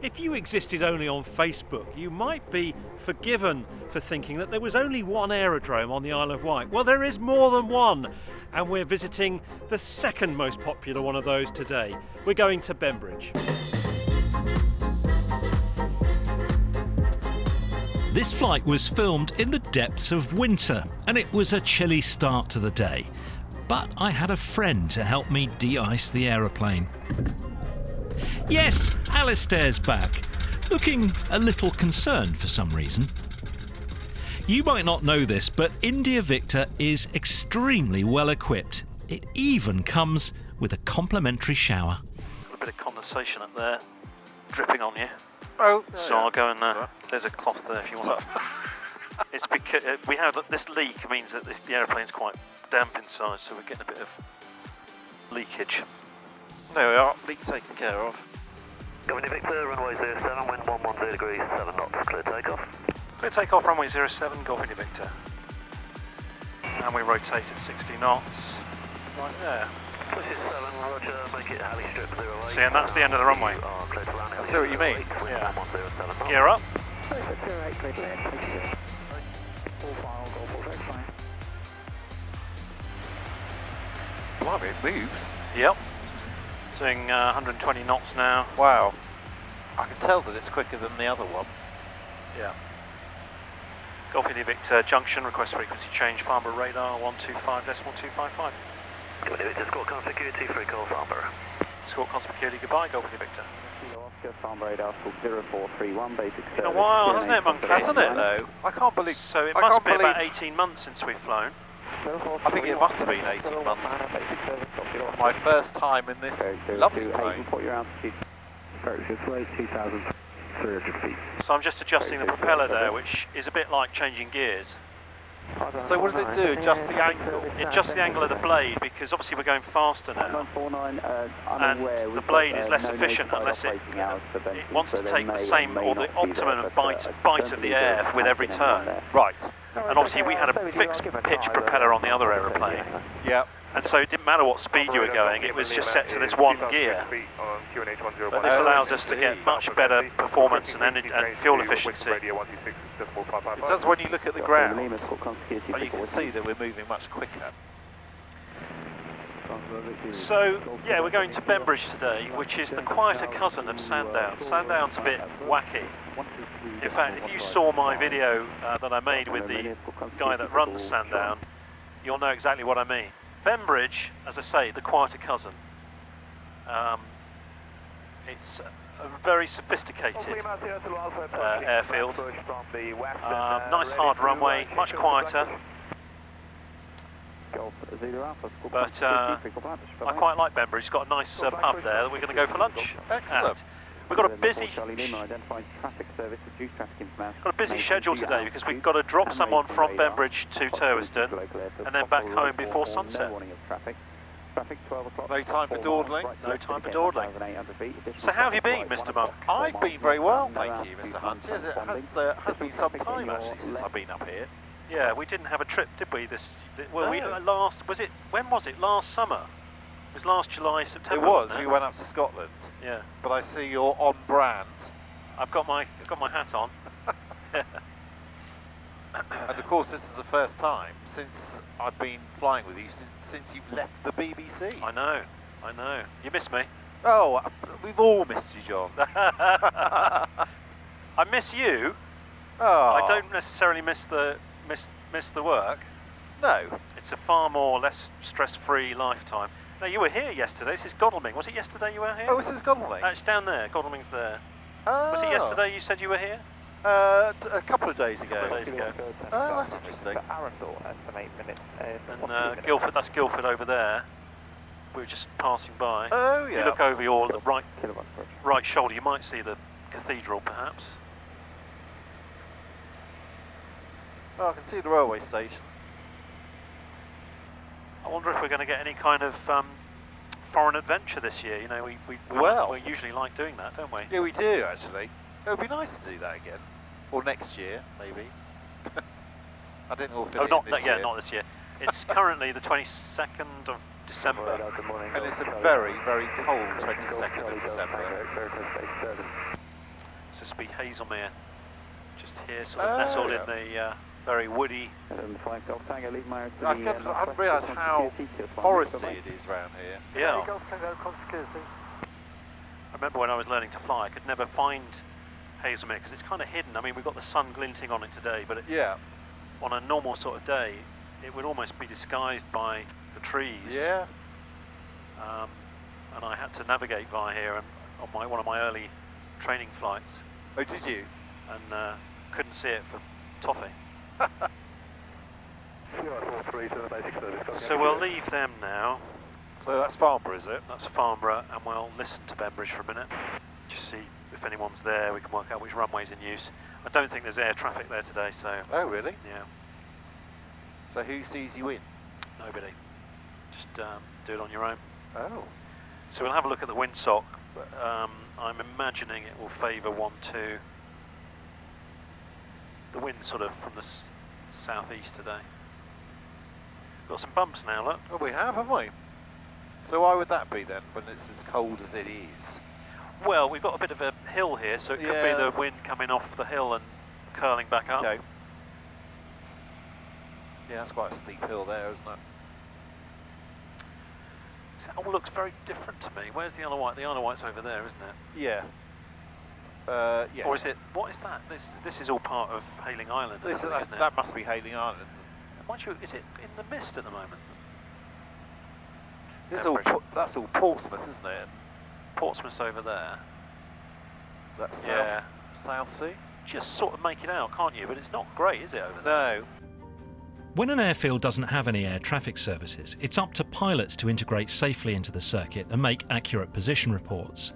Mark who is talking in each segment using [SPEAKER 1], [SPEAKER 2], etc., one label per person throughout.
[SPEAKER 1] If you existed only on Facebook, you might be forgiven for thinking that there was only one aerodrome on the Isle of Wight. Well, there is more than one, and we're visiting the second most popular one of those today. We're going to Bembridge. This flight was filmed in the depths of winter, and it was a chilly start to the day. But I had a friend to help me de-ice the aeroplane. Yes, Alistair's back, looking a little concerned for some reason. You might not know this, but India Victor is extremely well equipped. It even comes with a complimentary shower.
[SPEAKER 2] A bit of condensation up there, dripping on you.
[SPEAKER 3] Oh,
[SPEAKER 2] So I'll go and there's a cloth there if you want. It's because we have this leak means that the aeroplane's quite damp inside, so we're getting a bit of leakage.
[SPEAKER 3] There we are, leak taken care of.
[SPEAKER 4] Governor Victor, runway 07, wind 110 degrees, 7 knots, clear takeoff.
[SPEAKER 2] Clear takeoff, runway 07, Golf India Victor. And we rotate at 60 knots, right there.
[SPEAKER 4] Pushes 7, roger, make it alley strip 08.
[SPEAKER 2] See, and that's the end of the runway.
[SPEAKER 4] Clear to landing.
[SPEAKER 3] I see what you mean.
[SPEAKER 2] Yeah.
[SPEAKER 4] 110, 7 knots.
[SPEAKER 2] Gear up.
[SPEAKER 3] Blimey, it moves.
[SPEAKER 2] Yep. Doing 120 knots now.
[SPEAKER 3] Wow. I can tell that it's quicker than the other one.
[SPEAKER 2] Yeah. Golf India Victor junction, request frequency change, Farnborough radar 125.255.
[SPEAKER 4] Governor Victor, squawk on security, free call Farnborough.
[SPEAKER 2] Squawk on security, goodbye, Golf India Victor.
[SPEAKER 4] Farnborough radar, 0431, basic service.
[SPEAKER 2] Been a while, hasn't it, Monkey?
[SPEAKER 3] Hasn't it though? I can't believe.
[SPEAKER 2] So it
[SPEAKER 3] I
[SPEAKER 2] must
[SPEAKER 3] can't
[SPEAKER 2] be about
[SPEAKER 3] believe-
[SPEAKER 2] 18 months since we've flown.
[SPEAKER 3] I think it must have been 18 months. My first time in this lovely plane.
[SPEAKER 4] Report your altitude. Approach rate 2,300 feet.
[SPEAKER 2] So I'm just adjusting the propeller there, which is a bit like changing gears.
[SPEAKER 3] So what does it do? Adjust the angle?
[SPEAKER 2] It adjusts the angle of the blade because obviously we're going faster now. And the blade is less efficient unless it wants to take the same or the optimum bite of the air with every turn.
[SPEAKER 3] Right.
[SPEAKER 2] And obviously we had a fixed pitch propeller on the other aeroplane.
[SPEAKER 3] Yeah.
[SPEAKER 2] And so it didn't matter what speed you were going, it was just set to this one gear. But this allows us to get much better performance and fuel efficiency.
[SPEAKER 3] It does when you look at the ground. But you can see that we're moving much quicker.
[SPEAKER 2] So, yeah, we're going to Bembridge today, which is the quieter cousin of Sandown. Sandown's a bit wacky. In fact, if you saw my video that I made with the guy that runs Sandown, you'll know exactly what I mean. Bembridge, as I say, the quieter cousin. It's a very sophisticated airfield. Nice hard runway, much quieter. But I quite like Bembridge. It's got a nice pub there that we're going to go for lunch.
[SPEAKER 3] Excellent.
[SPEAKER 2] At. We've got a busy schedule today because we've got to drop someone from Bembridge to Turweston and then back home before sunset.
[SPEAKER 3] No time for dawdling?
[SPEAKER 2] No time for dawdling. So how have you been, Mr. Monk?
[SPEAKER 3] I've been very well, thank you, Mr. Hunt. Yes, it has been some time actually since I've been up here.
[SPEAKER 2] Yeah, we didn't have a trip, did we? Well,
[SPEAKER 3] No.
[SPEAKER 2] when was it? Last summer? It was last July, September.
[SPEAKER 3] It was.
[SPEAKER 2] Wasn't it?
[SPEAKER 3] We went up to Scotland.
[SPEAKER 2] Yeah.
[SPEAKER 3] But I see you're on brand.
[SPEAKER 2] I've got my hat on.
[SPEAKER 3] And of course, this is the first time since I've been flying with you since you've left the BBC.
[SPEAKER 2] I know. You miss me.
[SPEAKER 3] Oh, we've all missed you, John.
[SPEAKER 2] I miss you.
[SPEAKER 3] Oh.
[SPEAKER 2] I don't necessarily miss the work.
[SPEAKER 3] No.
[SPEAKER 2] It's a far more less stress-free lifetime. No, you were here yesterday. This is Godalming. Was it yesterday you were here?
[SPEAKER 3] Oh, this is Godalming.
[SPEAKER 2] It's down there. Godalming's there.
[SPEAKER 3] Oh.
[SPEAKER 2] Was it yesterday you said you were here?
[SPEAKER 3] A couple of days ago.
[SPEAKER 2] A couple of days ago.
[SPEAKER 3] Oh, that's interesting.
[SPEAKER 2] And Guildford, that's Guildford over there. We were just passing by.
[SPEAKER 3] Oh,
[SPEAKER 2] If
[SPEAKER 3] yeah.
[SPEAKER 2] you look over your right shoulder, you might see the cathedral, perhaps.
[SPEAKER 3] Oh, I can see the railway station.
[SPEAKER 2] I wonder if we're going to get any kind of foreign adventure this year. You know, we usually like doing that, don't we?
[SPEAKER 3] Yeah, we do, actually. It would be nice to do that again. Or next year, maybe. I don't know if it'll
[SPEAKER 2] not
[SPEAKER 3] this
[SPEAKER 2] that,
[SPEAKER 3] year.
[SPEAKER 2] yeah, not this year. It's currently the 22nd of December.
[SPEAKER 3] And it's a very, very cold 22nd of December.
[SPEAKER 2] It's supposed to be Hazelmere, just here, sort of nestled in the very woody.
[SPEAKER 3] I hadn't realised how foresty it is around here.
[SPEAKER 2] Yeah. I remember when I was learning to fly, I could never find Hazelmere because it's kind of hidden. I mean, we've got the sun glinting on it today, but on a normal sort of day, it would almost be disguised by the trees.
[SPEAKER 3] Yeah.
[SPEAKER 2] And I had to navigate via here on one of my early training flights.
[SPEAKER 3] Oh, did you?
[SPEAKER 2] And couldn't see it for toffee. So we'll leave them now.
[SPEAKER 3] So that's Farnborough, is it?
[SPEAKER 2] That's Farnborough, and we'll listen to Bembridge for a minute. Just see if anyone's there. We can work out which runway's in use. I don't think there's air traffic there today, so.
[SPEAKER 3] Oh, really?
[SPEAKER 2] Yeah.
[SPEAKER 3] So who sees you in?
[SPEAKER 2] Nobody. Just do it on your own.
[SPEAKER 3] Oh.
[SPEAKER 2] So we'll have a look at the windsock. But, I'm imagining it will favour 1-2. The wind sort of from the southeast today. Got some bumps now, look.
[SPEAKER 3] Oh, we have, haven't we? So why would that be then, when it's as cold as it is?
[SPEAKER 2] Well, we've got a bit of a hill here, so it could be the wind coming off the hill and curling back up.
[SPEAKER 3] Okay. Yeah, that's quite a steep hill there, isn't it?
[SPEAKER 2] It all looks very different to me. Where's the Isle of Wight? The Isle of Wight's over there, isn't it?
[SPEAKER 3] Yeah. Yes.
[SPEAKER 2] Or is it? What is that? This is all part of Hailing Island, isn't it?
[SPEAKER 3] That must be Hailing Island.
[SPEAKER 2] Is it in the mist at the moment?
[SPEAKER 3] That's all Portsmouth, isn't it?
[SPEAKER 2] Portsmouth's over there.
[SPEAKER 3] Is that South Sea?
[SPEAKER 2] Just sort of make it out, can't you? But it's not great, is it, over there?
[SPEAKER 3] No.
[SPEAKER 1] When an airfield doesn't have any air traffic services, it's up to pilots to integrate safely into the circuit and make accurate position reports.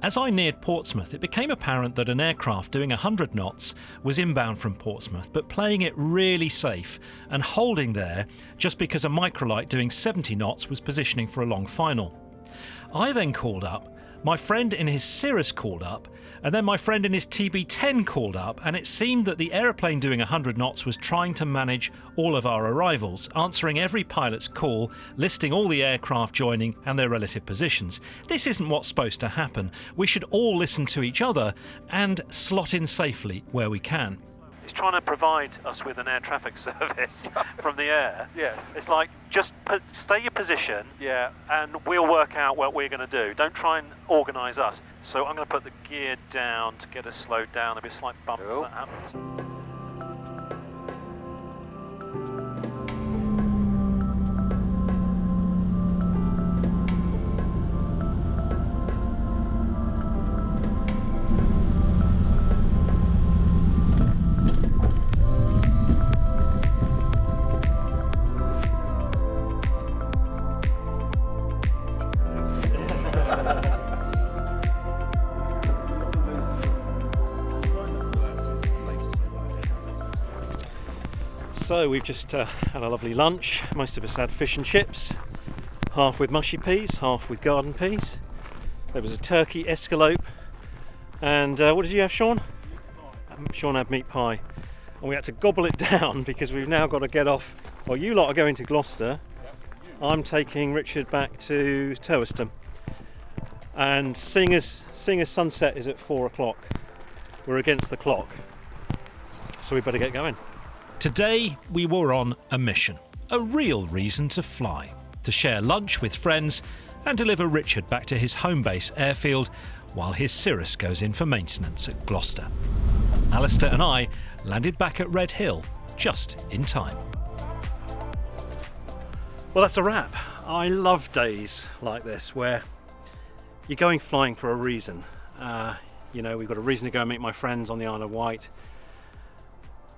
[SPEAKER 1] As I neared Portsmouth, it became apparent that an aircraft doing 100 knots was inbound from Portsmouth, but playing it really safe and holding there just because a microlight doing 70 knots was positioning for a long final. I then called up, my friend in his Cirrus called up, and then my friend in his TB10 called up, and it seemed that the aeroplane doing 100 knots was trying to manage all of our arrivals, answering every pilot's call, listing all the aircraft joining and their relative positions. This isn't what's supposed to happen. We should all listen to each other and slot in safely where we can.
[SPEAKER 2] It's trying to provide us with an air traffic service from the air.
[SPEAKER 3] Yes.
[SPEAKER 2] It's like, just stay your position, and we'll work out what we're going to do. Don't try and organise us. So I'm going to put the gear down to get us slowed down. There'll be a slight bump as that happens.
[SPEAKER 1] So we've just had a lovely lunch. Most of us had fish and chips, half with mushy peas, half with garden peas. There was a turkey escalope, and what did you have, Sean? Sean had meat pie, and we had to gobble it down because we've now got to get off. Well, you lot are going to Gloucester. I'm taking Richard back to Toaston, and seeing as sunset is at 4 o'clock, we're against the clock, so we better get going. Today we were on a mission, a real reason to fly, to share lunch with friends and deliver Richard back to his home base airfield while his Cirrus goes in for maintenance at Gloucester. Alistair and I landed back at Redhill just in time. Well, that's a wrap. I love days like this where you're going flying for a reason. We've got a reason to go and meet my friends on the Isle of Wight.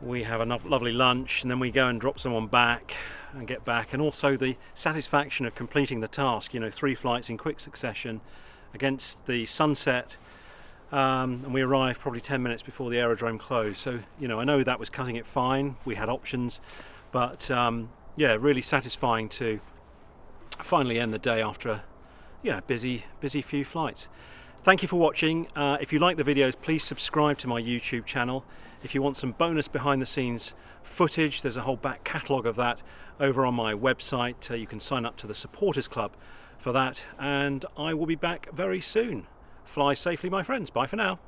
[SPEAKER 1] We have a lovely lunch, and then we go and drop someone back and get back, and also the satisfaction of completing the task, 3 flights in quick succession against the sunset, and we arrived probably 10 minutes before the aerodrome closed. So I know that was cutting it fine, we had options, but really satisfying to finally end the day after a busy few flights. Thank you for watching. If you like the videos, please subscribe to my YouTube channel. If you want some bonus behind the scenes footage, there's a whole back catalogue of that over on my website. You can sign up to the Supporters Club for that, and I will be back very soon. Fly safely, my friends. Bye for now.